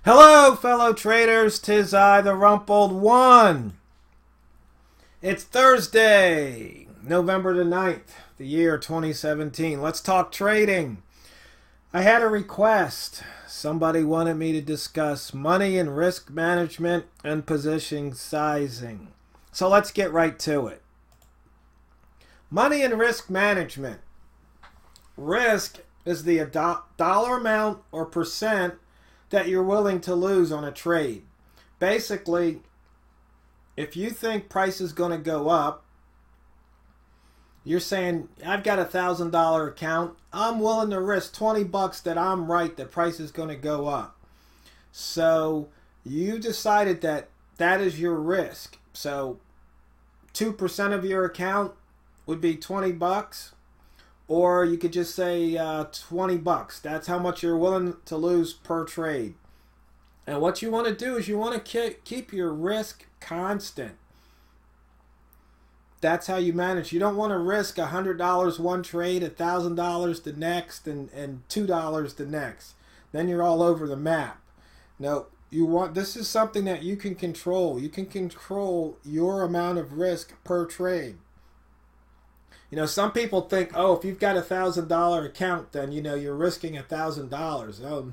Hello, fellow traders. 'Tis I, the Rumpled One. It's Thursday, November the 9th, the year 2017. Let's talk trading. I had a request. Somebody wanted me to discuss money and risk management and position sizing. So let's get right to it. Money and risk management. Risk is the dollar amount or percent that you're willing to lose on a trade. Basically, if you think price is going to go up, you're saying, I've got $1,000 account. I'm willing to risk 20 bucks that I'm right, that price is going to go up. So you decided that that is your risk. So 2% of your account would be 20 bucks. Or you could just say 20 bucks. That's how much you're willing to lose per trade. And what you want to do is you want to keep your risk constant. That's how you manage. You don't want to risk $100 one trade, $1,000 the next, and $2 the next. Then you're all over the map. No, this is something that you can control. You can control your amount of risk per trade. You know, some people think, oh, if you've got $1,000 account, then, you know, you're risking $1,000. Oh,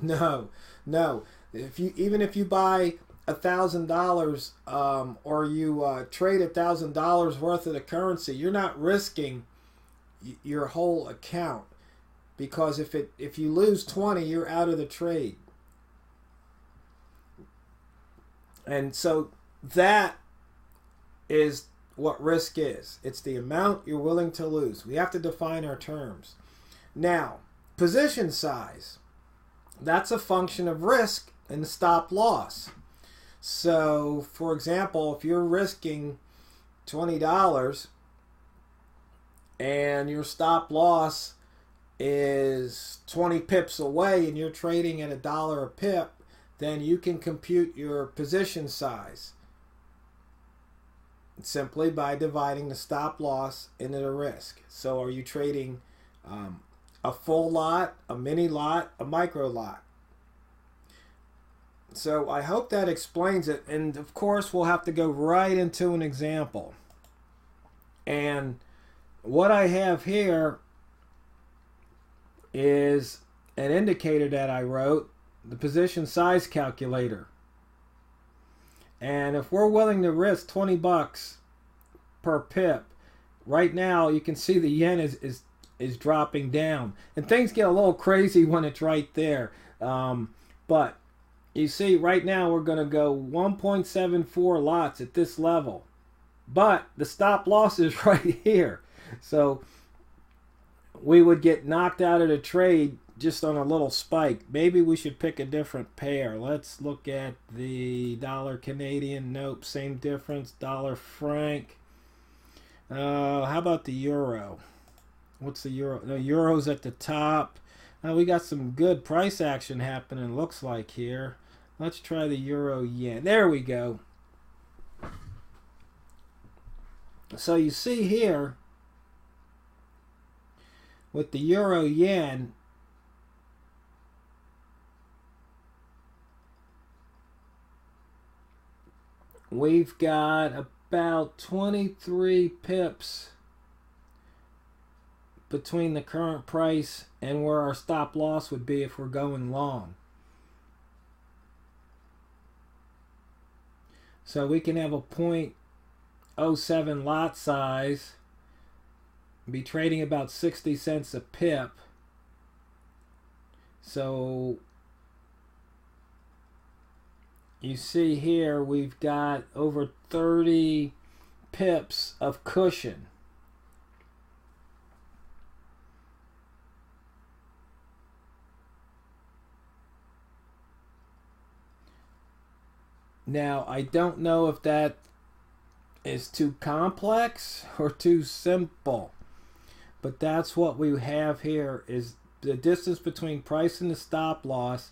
no. Even if you buy $1,000 or you trade $1,000 worth of the currency, you're not risking your whole account, because if you lose 20, you're out of the trade. And so that is what risk is. It's the amount you're willing to lose. We have to define our terms. Now, position size. That's a function of risk and stop loss. So, for example, if you're risking $20 and your stop loss is 20 pips away and you're trading at $1 a pip, then you can compute your position size simply by dividing the stop loss into the risk. So are you trading a full lot, a mini lot, a micro lot? So I hope that explains it. And of course, we'll have to go right into an example. And what I have here is an indicator that I wrote, the position size calculator. And if we're willing to risk 20 bucks per pip, right now you can see the yen is dropping down. And things get a little crazy when it's right there. But you see right now we're going to go 1.74 lots at this level. But the stop loss is right here. So we would get knocked out of the trade just on a little spike. Maybe we should pick a different pair. Let's look at the dollar Canadian. Nope, same difference. Dollar franc. How about the euro? What's the euro? No, euro's at the top. We got some good price action happening, looks like here. Let's try the euro yen. There we go. So you see here with the euro yen, we've got about 23 pips between the current price and where our stop loss would be if we're going long. So we can have a 0.07 lot size, be trading about 60 cents a pip. So you see here we've got over 30 pips of cushion. Now, I don't know if that is too complex or too simple, but that's what we have here, is the distance between price and the stop loss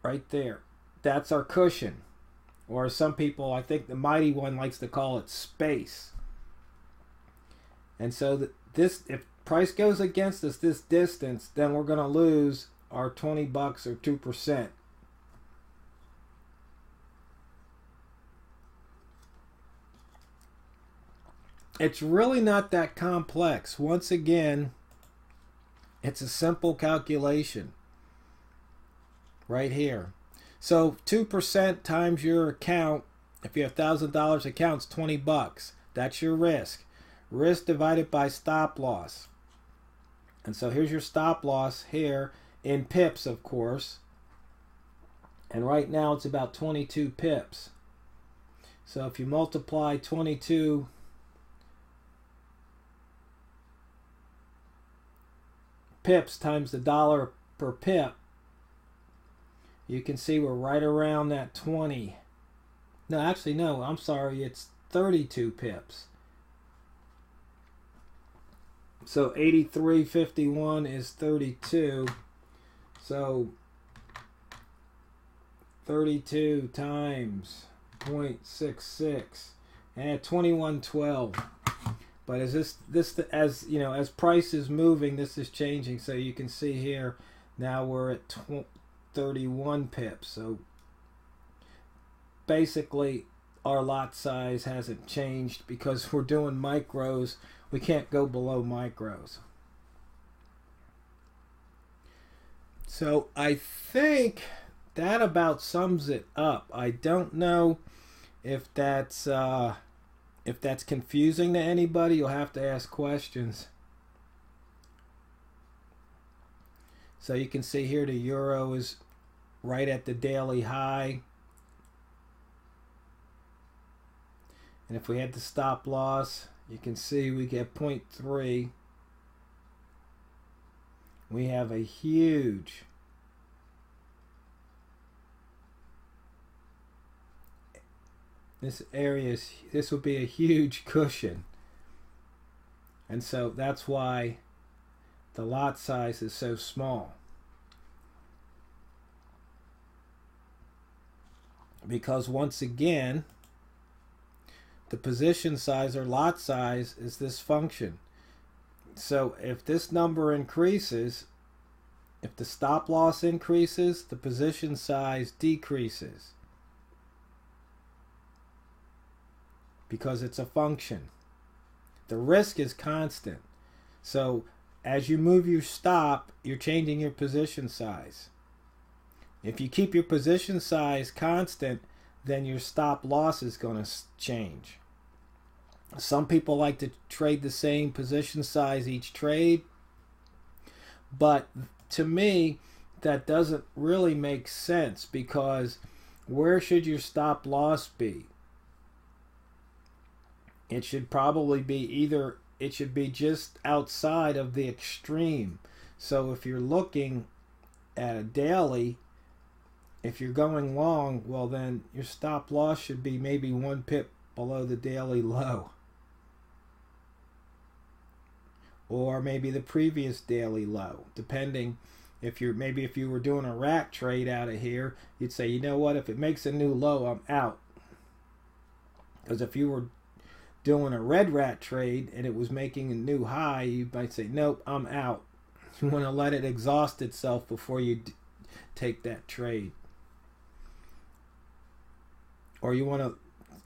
right there. That's our cushion, or some people, I think the mighty one likes to call it space. And so if price goes against us this distance, then we're going to lose are 20 bucks or 2%. It's really not that complex. Once again, it's a simple calculation right here. So 2% times your account, if you have $1,000 accounts, 20 bucks. That's your risk. Risk divided by stop loss. And so here's your stop loss here in pips, of course. And right now it's about 22 pips. So if you multiply 22 pips times the dollar per pip, you can see we're right around that 20. No, actually, no, I'm sorry, it's 32 pips. So 83.51 is 32. So 32 times 0.66 and 21.12. But as as you know, as price is moving, this is changing. So you can see here now we're at 31 pips. So basically our lot size hasn't changed because we're doing micros. We can't go below micros. So I think that about sums it up. I don't know if that's confusing to anybody. You'll have to ask questions. So you can see here the euro is right at the daily high. And if we had the stop loss, you can see we get 0.3. We have a huge this would be a huge cushion. And so that's why the lot size is so small. Because once again, the position size or lot size is this function. So if this number increases, if the stop loss increases, the position size decreases. Because it's a function. The risk is constant. So as you move your stop, you're changing your position size. If you keep your position size constant, then your stop loss is going to change. Some people like to trade the same position size each trade, but to me that doesn't really make sense, because where should your stop loss be? It should probably be it should be just outside of the extreme. So if you're looking at a daily, if you're going long, well then your stop loss should be maybe 1 pip below the daily low. Or maybe the previous daily low, depending. If you were doing a rat trade out of here, you'd say, you know what, if it makes a new low, I'm out. Because if you were doing a red rat trade and it was making a new high, you might say, nope, I'm out. You want to let it exhaust itself before you take that trade. Or you want to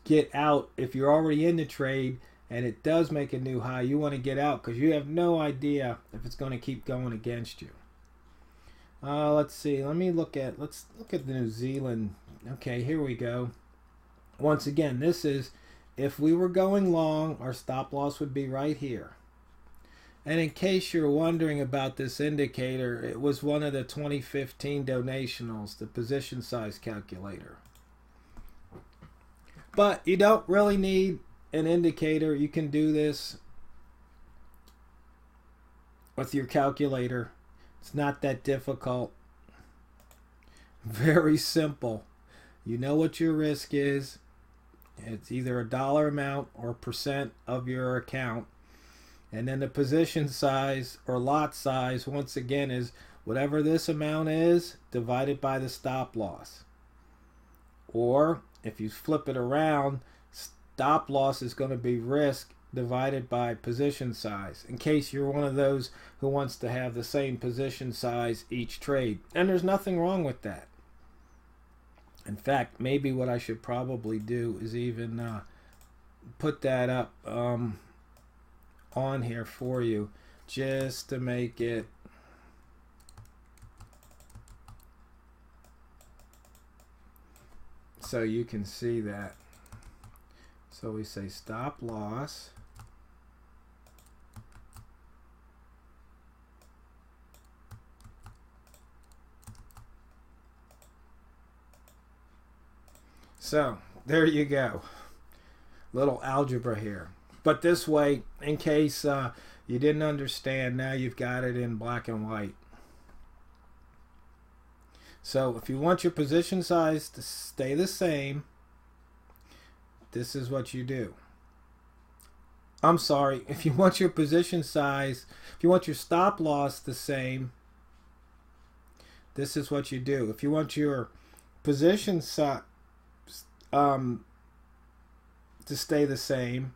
get out if you're already in the trade and it does make a new high. You want to get out because you have no idea if it's going to keep going against you. Let's see. Let's look at the New Zealand. Okay, here we go. Once again, this is if we were going long, our stop loss would be right here. And in case you're wondering about this indicator, it was one of the 2015 donationals, the position size calculator. But you don't really need an indicator. You can do this with your calculator. It's not that difficult. Very simple. You know what your risk is. It's either a dollar amount or percent of your account. And then the position size or lot size, once again, is whatever this amount is divided by the stop loss. Or if you flip it around, stop loss is going to be risk divided by position size, in case you're one of those who wants to have the same position size each trade. And there's nothing wrong with that. In fact, maybe what I should probably do is even put that up on here for you, just to make it so you can see that. So we say stop loss, so there you go, little algebra here. But this way, in case you didn't understand, now you've got it in black and white. So if you want your position size to stay the same, this is what you do. I'm sorry, if you want your position size, if you want your stop loss the same, this is what you do. If you want your position size to stay the same,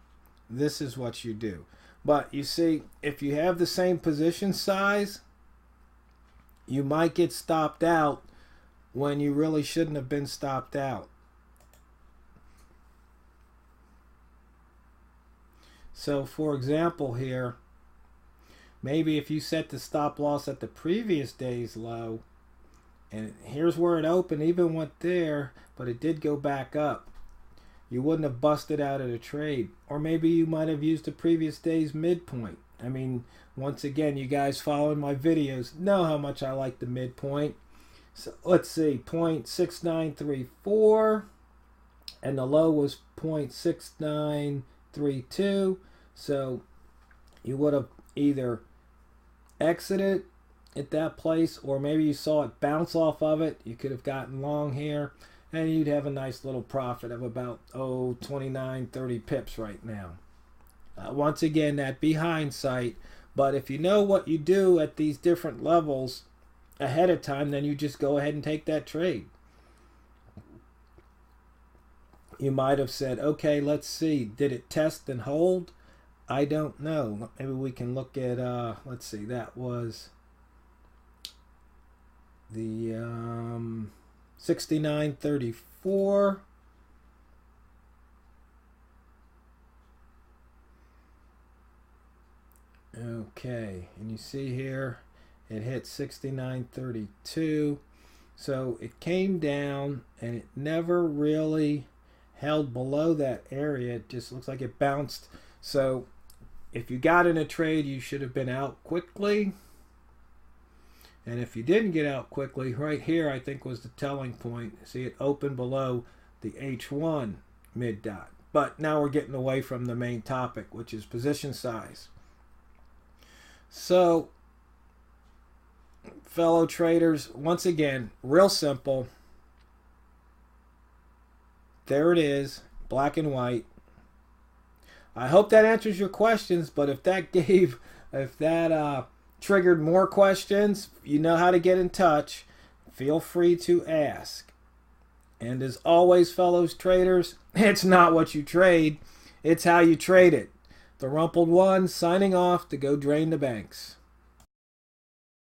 this is what you do. But you see, if you have the same position size, you might get stopped out when you really shouldn't have been stopped out. So for example here, maybe if you set the stop loss at the previous day's low, and here's where it opened, even went there, but it did go back up, you wouldn't have busted out of the trade. Or maybe you might have used the previous day's midpoint. I mean, once again, you guys following my videos know how much I like the midpoint. So let's see, 0.6934, and the low was 0.6932. So you would have either exited at that place, or maybe you saw it bounce off of it. You could have gotten long here, and you'd have a nice little profit of about 29, 30 pips right now. Once again, that'd be hindsight, but if you know what you do at these different levels ahead of time, then you just go ahead and take that trade. You might have said, okay, let's see, did it test and hold? I don't know. Maybe we can look at, let's see, that was the 69.34. Okay, and you see here it hit 69.32. So it came down and it never really held below that area. It just looks like it bounced. So if you got in a trade, you should have been out quickly. And if you didn't get out quickly, right here I think was the telling point. See, it opened below the H1 mid dot. But now we're getting away from the main topic, which is position size. So fellow traders, once again, real simple. There it is, black and white. I hope that answers your questions, but if that triggered more questions, you know how to get in touch. Feel free to ask. And as always, fellow traders, it's not what you trade, it's how you trade it. TheRumpledOne signing off to go drain the banks.